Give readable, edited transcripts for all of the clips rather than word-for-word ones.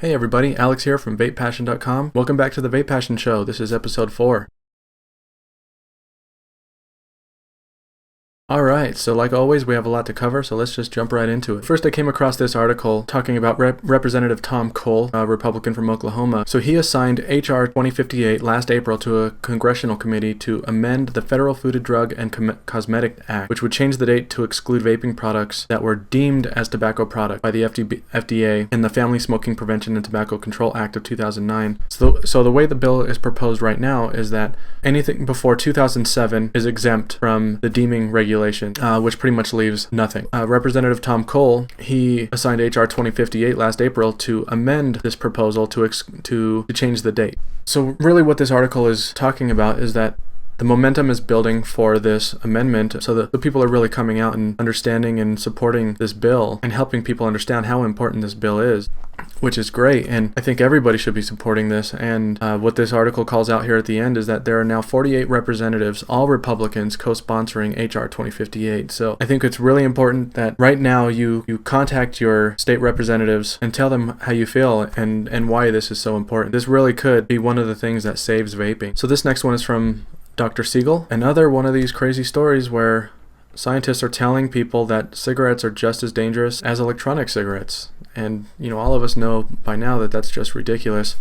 Hey everybody, Alex here from VapePassion.com. Welcome back to the VapePassion Show. This is episode 4. Alright, so like always, we have a lot to cover, so let's just jump right into it. First, I came across this article talking about Representative Tom Cole, a Republican from Oklahoma. So he assigned H.R. 2058 last April to a congressional committee to amend the Federal Food and Drug and Cosmetic Act, which would change the date to exclude vaping products that were deemed as tobacco products by the FDA and the Family Smoking Prevention and Tobacco Control Act of 2009. So the way the bill is proposed right now is that anything before 2007 is exempt from the deeming regulation. Which pretty much leaves nothing. Representative Tom Cole, he assigned H.R. 2058 last April to amend this proposal to change the date. So really what this article is talking about is that the momentum is building for this amendment so that the people are really coming out and understanding and supporting this bill and helping people understand how important this bill is, which is great. And I think everybody should be supporting this. And what this article calls out here at the end is that there are now 48 representatives, all Republicans, co-sponsoring H.R. 2058. So I think it's really important that right now you contact your state representatives and tell them how you feel and why this is so important. This really could be one of the things that saves vaping. So this next one is from Dr. Siegel. Another one of these crazy stories where scientists are telling people that cigarettes are just as dangerous as electronic cigarettes. And, all of us know by now that that's just ridiculous.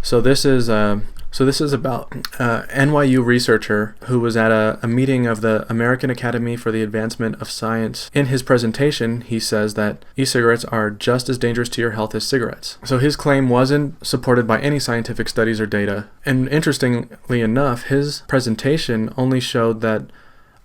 So this is about NYU researcher who was at a meeting of the American Academy for the Advancement of Science. In his presentation, he says that e-cigarettes are just as dangerous to your health as cigarettes. So his claim wasn't supported by any scientific studies or data. And interestingly enough, his presentation only showed that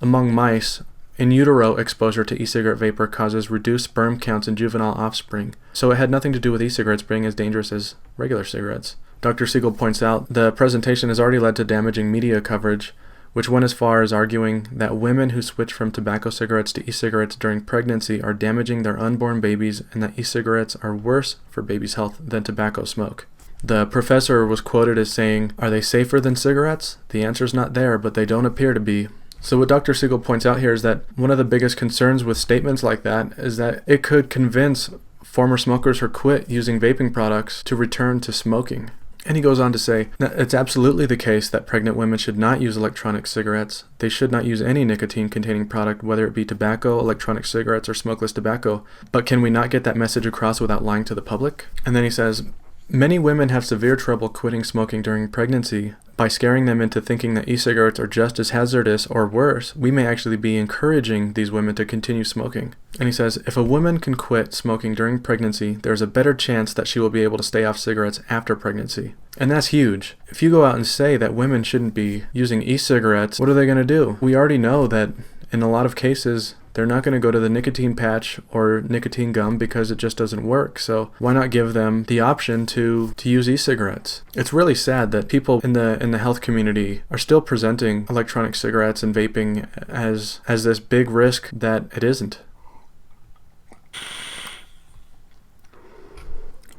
among mice, in utero exposure to e-cigarette vapor causes reduced sperm counts in juvenile offspring. So it had nothing to do with e-cigarettes being as dangerous as regular cigarettes. Dr. Siegel points out the presentation has already led to damaging media coverage, which went as far as arguing that women who switch from tobacco cigarettes to e-cigarettes during pregnancy are damaging their unborn babies and that e-cigarettes are worse for babies' health than tobacco smoke. The professor was quoted as saying, "Are they safer than cigarettes? The answer's not there, but they don't appear to be." So what Dr. Siegel points out here is that one of the biggest concerns with statements like that is that it could convince former smokers who quit using vaping products to return to smoking. And he goes on to say that it's absolutely the case that pregnant women should not use electronic cigarettes. They should not use any nicotine-containing product, whether it be tobacco, electronic cigarettes, or smokeless tobacco. But can we not get that message across without lying to the public? And then he says, many women have severe trouble quitting smoking during pregnancy. By scaring them into thinking that e-cigarettes are just as hazardous or worse, we may actually be encouraging these women to continue smoking. And he says, if a woman can quit smoking during pregnancy, there's a better chance that she will be able to stay off cigarettes after pregnancy. And that's huge. If you go out and say that women shouldn't be using e-cigarettes, what are they going to do? We already know that in a lot of cases, they're not going to go to the nicotine patch or nicotine gum because it just doesn't work. So why not give them the option to use e-cigarettes? It's really sad that people in the health community are still presenting electronic cigarettes and vaping as this big risk that it isn't.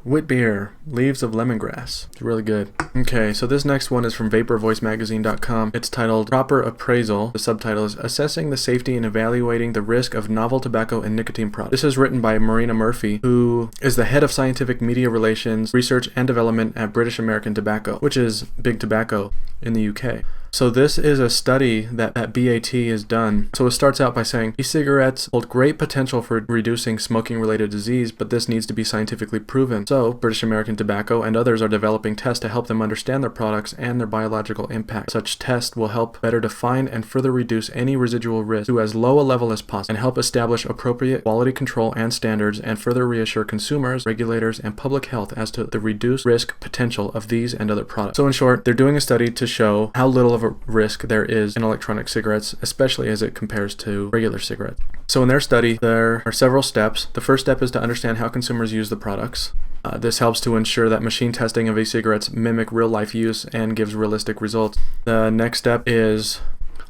Wit beer, leaves of lemongrass. It's really good. Okay, so this next one is from VaporVoiceMagazine.com. It's titled Proper Appraisal. The subtitle is Assessing the Safety and Evaluating the Risk of Novel Tobacco and Nicotine Products. This is written by Marina Murphy, who is the head of scientific media relations, research, and development at British American Tobacco, which is big tobacco in the UK. So this is a study that BAT has done. So it starts out by saying, e-cigarettes hold great potential for reducing smoking-related disease, but this needs to be scientifically proven. So British American Tobacco and others are developing tests to help them understand their products and their biological impact. Such tests will help better define and further reduce any residual risk to as low a level as possible and help establish appropriate quality control and standards and further reassure consumers, regulators, and public health as to the reduced risk potential of these and other products. So in short, they're doing a study to show how little of a risk there is in electronic cigarettes, especially as it compares to regular cigarettes. So in their study, there are several steps. The first step is to understand how consumers use the products. This helps to ensure that machine testing of e-cigarettes mimic real-life use and gives realistic results. The next step is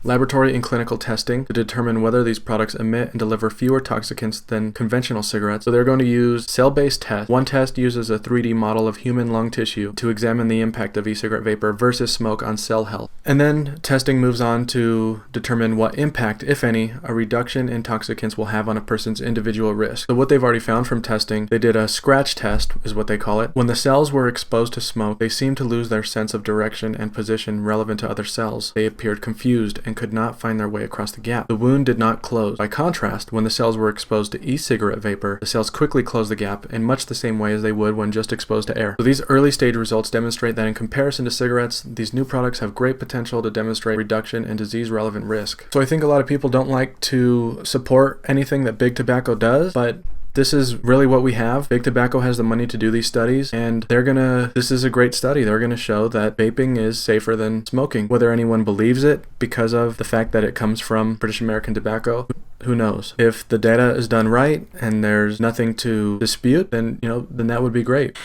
laboratory and clinical testing to determine whether these products emit and deliver fewer toxicants than conventional cigarettes. So they're going to use cell-based tests. One test uses a 3D model of human lung tissue to examine the impact of e-cigarette vapor versus smoke on cell health. And then testing moves on to determine what impact, if any, a reduction in toxicants will have on a person's individual risk. So what they've already found from testing, they did a scratch test, is what they call it. When the cells were exposed to smoke, they seemed to lose their sense of direction and position relevant to other cells. They appeared confused and could not find their way across the gap. The wound did not close. By contrast, when the cells were exposed to e-cigarette vapor, the cells quickly closed the gap in much the same way as they would when just exposed to air. So these early stage results demonstrate that in comparison to cigarettes, these new products have great potential to demonstrate reduction in disease-relevant risk. So I think a lot of people don't like to support anything that big tobacco does, but this is really what we have. Big Tobacco has the money to do these studies, and this is a great study. They're gonna show that vaping is safer than smoking. Whether anyone believes it because of the fact that it comes from British American tobacco, who knows? If the data is done right and there's nothing to dispute, then that would be great.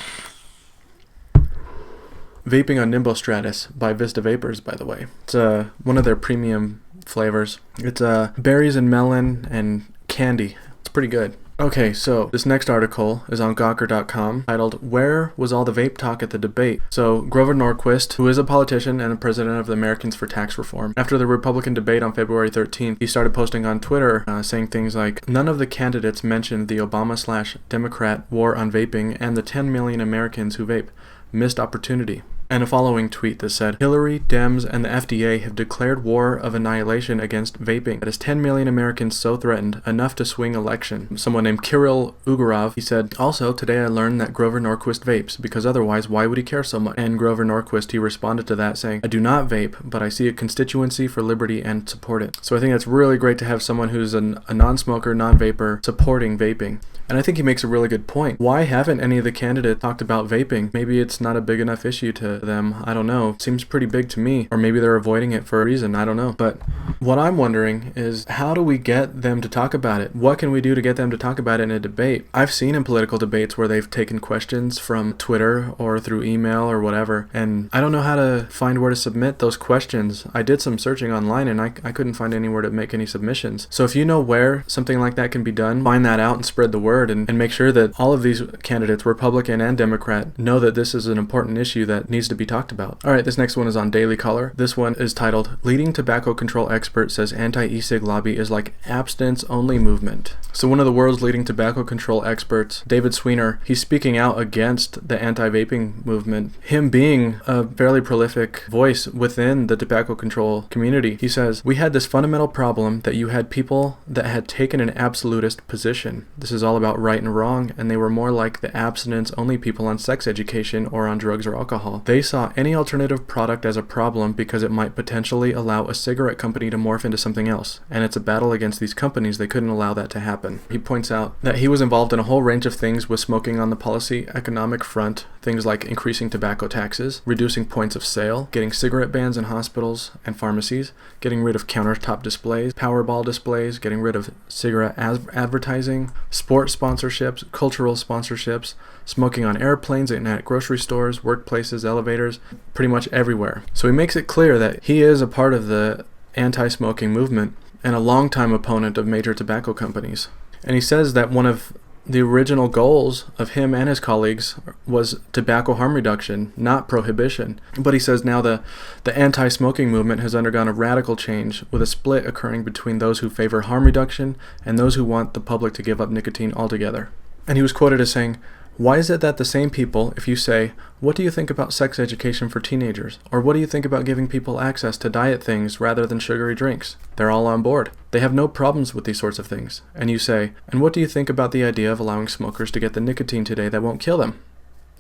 Vaping on Nimbo Stratus by Vista Vapors, by the way. It's one of their premium flavors. It's berries and melon and candy. It's pretty good. Okay, so this next article is on Gawker.com titled, "Where Was All the Vape Talk at the Debate?" So Grover Norquist, who is a politician and a president of the Americans for Tax Reform, after the Republican debate on February 13th, he started posting on Twitter saying things like, "None of the candidates mentioned the Obama/Democrat war on vaping and the 10 million Americans who vape. Missed opportunity." And a following tweet that said, "Hillary, Dems, and the FDA have declared war of annihilation against vaping. That is 10 million Americans so threatened, enough to swing election." Someone named Kirill Ugorov, he said, "Also, today I learned that Grover Norquist vapes, because otherwise, why would he care so much?" And Grover Norquist, he responded to that saying, "I do not vape, but I see a constituency for liberty and support it." So I think it's really great to have someone who's a non-smoker, non-vapor, supporting vaping. And I think he makes a really good point. Why haven't any of the candidates talked about vaping? Maybe it's not a big enough issue to them. I don't know. It seems pretty big to me. Or maybe they're avoiding it for a reason. I don't know. But what I'm wondering is, how do we get them to talk about it? What can we do to get them to talk about it in a debate? I've seen in political debates where they've taken questions from Twitter or through email or whatever, and I don't know how to find where to submit those questions. I did some searching online and I couldn't find anywhere to make any submissions. So if you know where something like that can be done, find that out and spread the word and make sure that all of these candidates, Republican and Democrat, know that this is an important issue that needs to be talked about. Alright, this next one is on Daily Caller. This one is titled, "Leading Tobacco Control Expert Says Anti-E-Cig Lobby is Like Abstinence-Only Movement." So one of the world's leading tobacco control experts, David Sweener, he's speaking out against the anti-vaping movement. Him being a fairly prolific voice within the tobacco control community, he says, "We had this fundamental problem that you had people that had taken an absolutist position. This is all about right and wrong, and they were more like the abstinence-only people on sex education or on drugs or alcohol. They saw any alternative product as a problem because it might potentially allow a cigarette company to morph into something else, and it's a battle against these companies. They couldn't allow that to happen." He points out that he was involved in a whole range of things with smoking on the policy economic front, things like increasing tobacco taxes, reducing points of sale, getting cigarette bans in hospitals and pharmacies, getting rid of countertop displays, Powerball displays, getting rid of cigarette advertising, sports sponsorships, cultural sponsorships, smoking on airplanes and at grocery stores, workplaces, elevators, pretty much everywhere. So he makes it clear that he is a part of the anti-smoking movement and a longtime opponent of major tobacco companies. And he says that one of the original goals of him and his colleagues was tobacco harm reduction, not prohibition. But he says now the anti-smoking movement has undergone a radical change, with a split occurring between those who favor harm reduction and those who want the public to give up nicotine altogether. And he was quoted as saying, "Why is it that the same people, if you say, 'What do you think about sex education for teenagers?' or 'What do you think about giving people access to diet things rather than sugary drinks?' they're all on board. They have no problems with these sorts of things. And you say, 'And what do you think about the idea of allowing smokers to get the nicotine today that won't kill them?'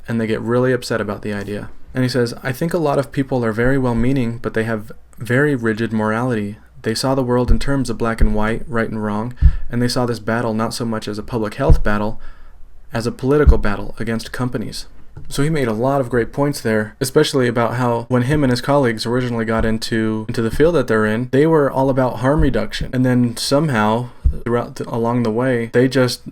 And they get really upset about the idea." And he says, "I think a lot of people are very well-meaning, but they have very rigid morality. They saw the world in terms of black and white, right and wrong, and they saw this battle not so much as a public health battle, as a political battle against companies." So he made a lot of great points there, especially about how when him and his colleagues originally got into the field that they're in, they were all about harm reduction. And then somehow along the way,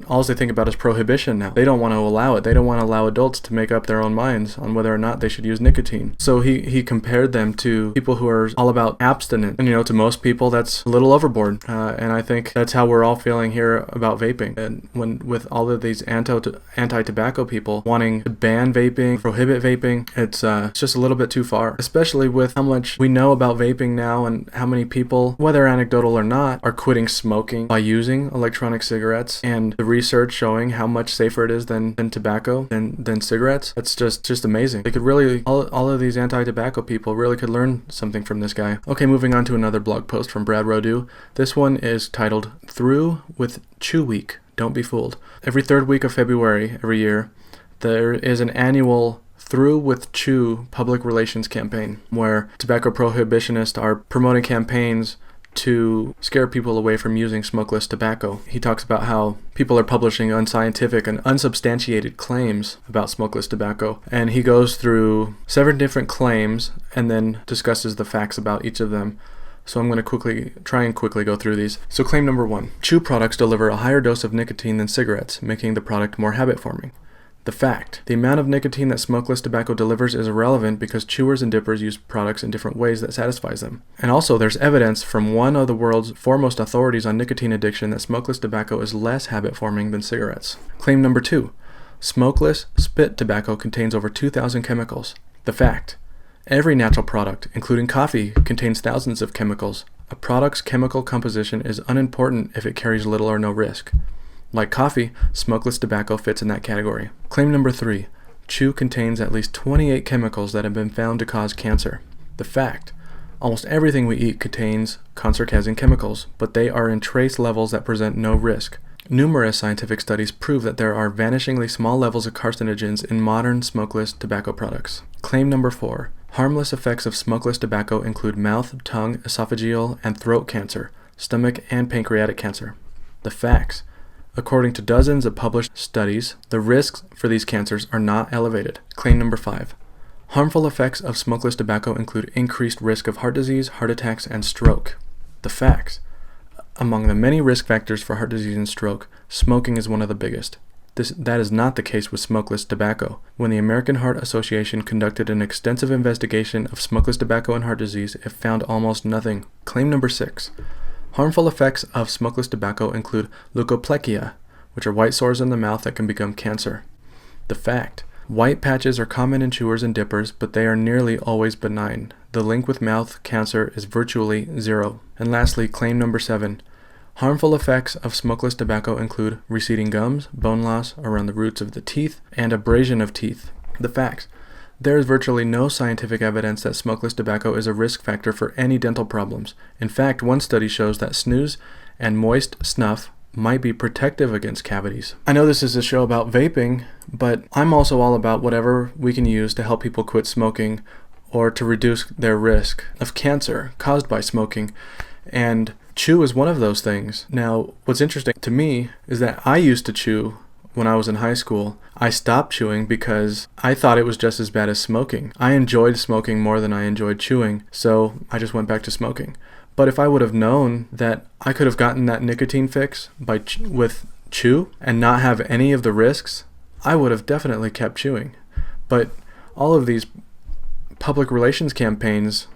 all they think about is prohibition now. They don't want to allow it. They don't want to allow adults to make up their own minds on whether or not they should use nicotine. So he compared them to people who are all about abstinence. And to most people, that's a little overboard. And I think that's how we're all feeling here about vaping. And with all of these anti-tobacco people wanting to ban vaping, prohibit vaping, it's just a little bit too far. Especially with how much we know about vaping now and how many people, whether anecdotal or not, are quitting smoking by using electronic cigarettes, and the research showing how much safer it is than tobacco, than cigarettes. It's just amazing. They could really, all of these anti-tobacco people really could learn something from this guy. Okay, moving on to another blog post from Brad Rodu. This one is titled Through with Chew Week. Don't be fooled. Every third week of February every year, there is an annual Through with Chew public relations campaign where tobacco prohibitionists are promoting campaigns to scare people away from using smokeless tobacco. He talks about how people are publishing unscientific and unsubstantiated claims about smokeless tobacco, and he goes through 7 different claims and then discusses the facts about each of them. So I'm going to try and quickly go through these. So claim number 1. Chew products deliver a higher dose of nicotine than cigarettes, making the product more habit-forming. The fact: the amount of nicotine that smokeless tobacco delivers is irrelevant because chewers and dippers use products in different ways that satisfies them. And also, there's evidence from one of the world's foremost authorities on nicotine addiction that smokeless tobacco is less habit-forming than cigarettes. Claim number 2. Smokeless spit tobacco contains over 2,000 chemicals. The fact: every natural product, including coffee, contains thousands of chemicals. A product's chemical composition is unimportant if it carries little or no risk. Like coffee, smokeless tobacco fits in that category. Claim number 3. Chew contains at least 28 chemicals that have been found to cause cancer. The fact: almost everything we eat contains cancer-causing chemicals, but they are in trace levels that present no risk. Numerous scientific studies prove that there are vanishingly small levels of carcinogens in modern smokeless tobacco products. Claim number 4. Harmless effects of smokeless tobacco include mouth, tongue, esophageal, and throat cancer, stomach, and pancreatic cancer. The facts: according to dozens of published studies, the risks for these cancers are not elevated. Claim number 5. Harmful effects of smokeless tobacco include increased risk of heart disease, heart attacks, and stroke. The facts: among the many risk factors for heart disease and stroke, smoking is one of the biggest. That is not the case with smokeless tobacco. When the American Heart Association conducted an extensive investigation of smokeless tobacco and heart disease, it found almost nothing. Claim number 6. Harmful effects of smokeless tobacco include leukoplekia, which are white sores in the mouth that can become cancer. The fact: white patches are common in chewers and dippers, but they are nearly always benign. The link with mouth cancer is virtually zero. And lastly, claim number 7. Harmful effects of smokeless tobacco include receding gums, bone loss around the roots of the teeth, and abrasion of teeth. The facts: there is virtually no scientific evidence that smokeless tobacco is a risk factor for any dental problems. In fact, one study shows that snus and moist snuff might be protective against cavities. I know this is a show about vaping, but I'm also all about whatever we can use to help people quit smoking or to reduce their risk of cancer caused by smoking. And chew is one of those things. Now, what's interesting to me is that I used to chew when I was in high school. I stopped chewing because I thought it was just as bad as smoking. I enjoyed smoking more than I enjoyed chewing, so I just went back to smoking. But if I would have known that I could have gotten that nicotine fix with chew and not have any of the risks, I would have definitely kept chewing. But all of these public relations campaigns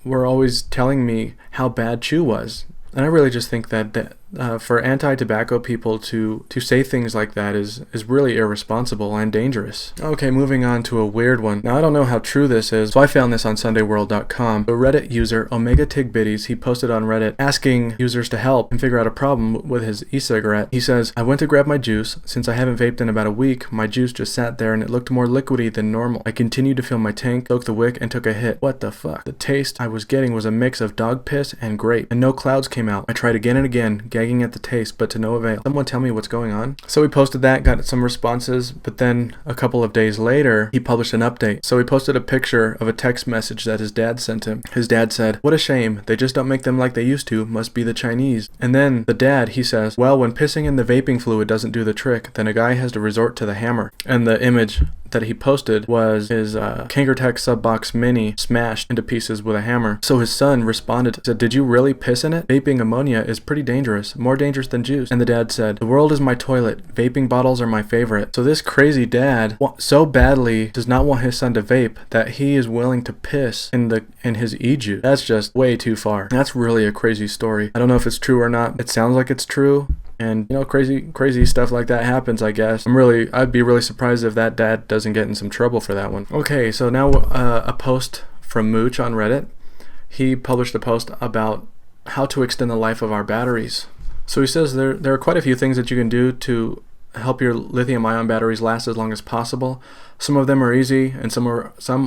were always telling me how bad chew was. And I really just think that for anti-tobacco people to say things like that is really irresponsible and dangerous. Okay, moving on to a weird one. Now, I don't know how true this is, so I found this on SundayWorld.com. A Reddit user, Omega Tigbitties, he posted on Reddit asking users to help and figure out a problem with his e-cigarette. He says, "I went to grab my juice. Since I haven't vaped in about a week, my juice just sat there and it looked more liquidy than normal. I continued to fill my tank, soaked the wick, and took a hit. What the fuck? The taste I was getting was a mix of dog piss and grape, and no clouds came out. I tried again and again, gagging at the taste, but to no avail. Someone tell me what's going on?" So he posted that, got some responses, but then a couple of days later, he published an update. So he posted a picture of a text message that his dad sent him. His dad said, "What a shame. They just don't make them like they used to. Must be the Chinese." And then the dad, he says, "Well, when pissing in the vaping fluid doesn't do the trick, then a guy has to resort to the hammer." And the image that he posted was his Kangertech Subbox Mini smashed into pieces with a hammer. So his son responded, said, "Did you really piss in it? Vaping ammonia is pretty dangerous, more dangerous than juice." And the dad said, "The world is my toilet. Vaping bottles are my favorite." So this crazy dad so badly does not want his son to vape that he is willing to piss in his e-juice. That's just way too far. That's really a crazy story. I don't know if it's true or not. It sounds like it's true. And, you know, crazy stuff like that happens, I guess. I'd be really surprised if that dad doesn't get in some trouble for that one. Okay, so now a post from Mooch on Reddit. He published a post about how to extend the life of our batteries. So he says there are quite a few things that you can do to help your lithium-ion batteries last as long as possible. Some of them are easy, and some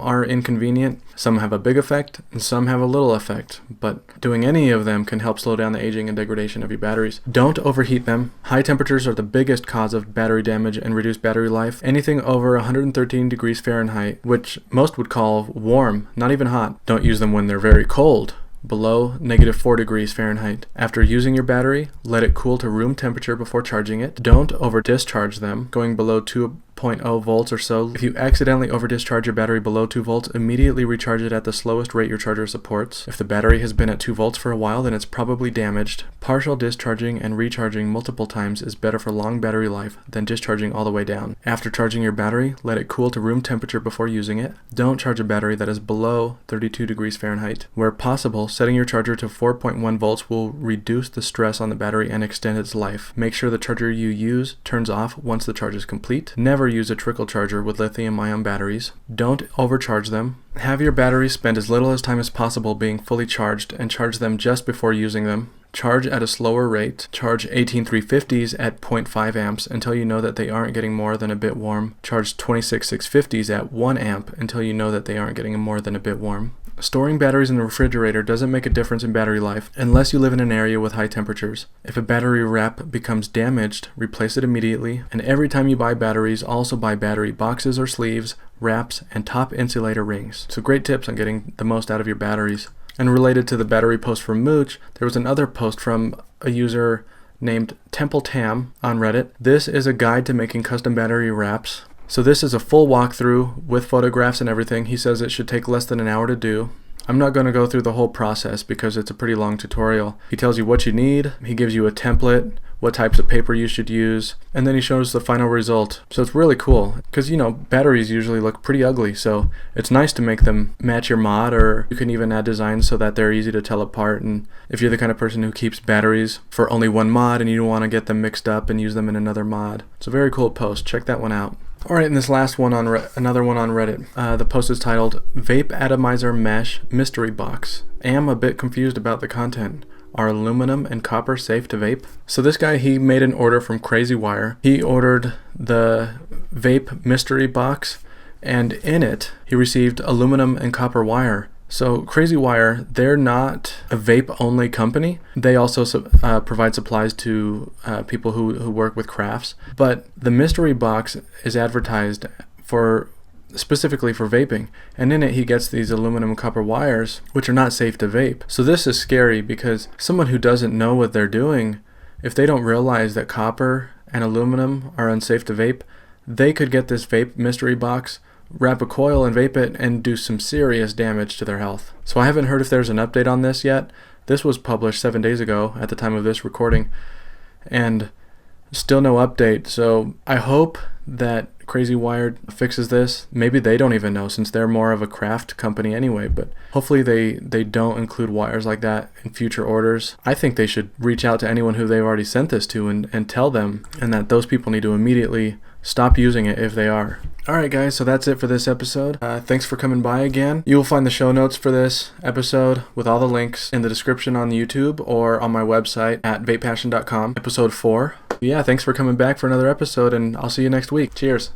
are inconvenient. Some have a big effect, and some have a little effect. But doing any of them can help slow down the aging and degradation of your batteries. Don't overheat them. High temperatures are the biggest cause of battery damage and reduced battery life. Anything over 113 degrees Fahrenheit, which most would call warm, not even hot. Don't use them when they're very cold, below -4 degrees Fahrenheit. After using your battery, let it cool to room temperature before charging it. Don't over discharge them, going below 2.0 volts or so. If you accidentally over discharge your battery below 2 volts, immediately recharge it at the slowest rate your charger supports. If the battery has been at 2 volts for a while, then it's probably damaged. Partial discharging and recharging multiple times is better for long battery life than discharging all the way down. After charging your battery, let it cool to room temperature before using it. Don't charge a battery that is below 32 degrees Fahrenheit. Where possible, setting your charger to 4.1 volts will reduce the stress on the battery and extend its life. Make sure the charger you use turns off once the charge is complete. Never use a trickle charger with lithium-ion batteries. Don't overcharge them. Have your batteries spend as little time as possible being fully charged and charge them just before using them. Charge at a slower rate. Charge 18350s at 0.5 amps until you know that they aren't getting more than a bit warm. Charge 26650s at 1 amp until you know that they aren't getting more than a bit warm. Storing batteries in the refrigerator doesn't make a difference in battery life unless you live in an area with high temperatures. If a battery wrap becomes damaged, replace it immediately. And every time you buy batteries, also buy battery boxes or sleeves, wraps, and top insulator rings. So great tips on getting the most out of your batteries. And related to the battery post from Mooch, there was another post from a user named Temple Tam on Reddit. This is a guide to making custom battery wraps. So this is a full walkthrough with photographs and everything. He says it should take less than an hour to do. I'm not going to go through the whole process because it's a pretty long tutorial. He tells you what you need, he gives you a template, what types of paper you should use, and then he shows the final result. So it's really cool because, you know, batteries usually look pretty ugly, so it's nice to make them match your mod, or you can even add designs so that they're easy to tell apart. And if you're the kind of person who keeps batteries for only one mod and you don't want to get them mixed up and use them in another mod, it's a very cool post. Check that one out. Alright, and this last one on another one on Reddit. The post is titled Vape Atomizer Mesh Mystery Box. Am a bit confused about the content. Are aluminum and copper safe to vape? So this guy, he made an order from Crazy Wire. He ordered the Vape Mystery Box, and in it he received aluminum and copper wire. So Crazy Wire, they're not a vape-only company. They also provide supplies to people who work with crafts. But the mystery box is advertised specifically for vaping. And in it, he gets these aluminum and copper wires, which are not safe to vape. So this is scary because someone who doesn't know what they're doing, if they don't realize that copper and aluminum are unsafe to vape, they could get this vape mystery box, wrap a coil and vape it, and do some serious damage to their health. So I haven't heard if there's an update on this yet. This was published 7 days ago at the time of this recording, and still no update. So I hope that Crazy Wired fixes this. Maybe they don't even know, since they're more of a craft company anyway, but hopefully they don't include wires like that in future orders. I think they should reach out to anyone who they've already sent this to and tell them, and that those people need to immediately stop using it if they are. Alright guys, so that's it for this episode. Thanks for coming by again. You will find the show notes for this episode with all the links in the description on YouTube or on my website at VapePassion.com, episode 4. Yeah, thanks for coming back for another episode, and I'll see you next week. Cheers.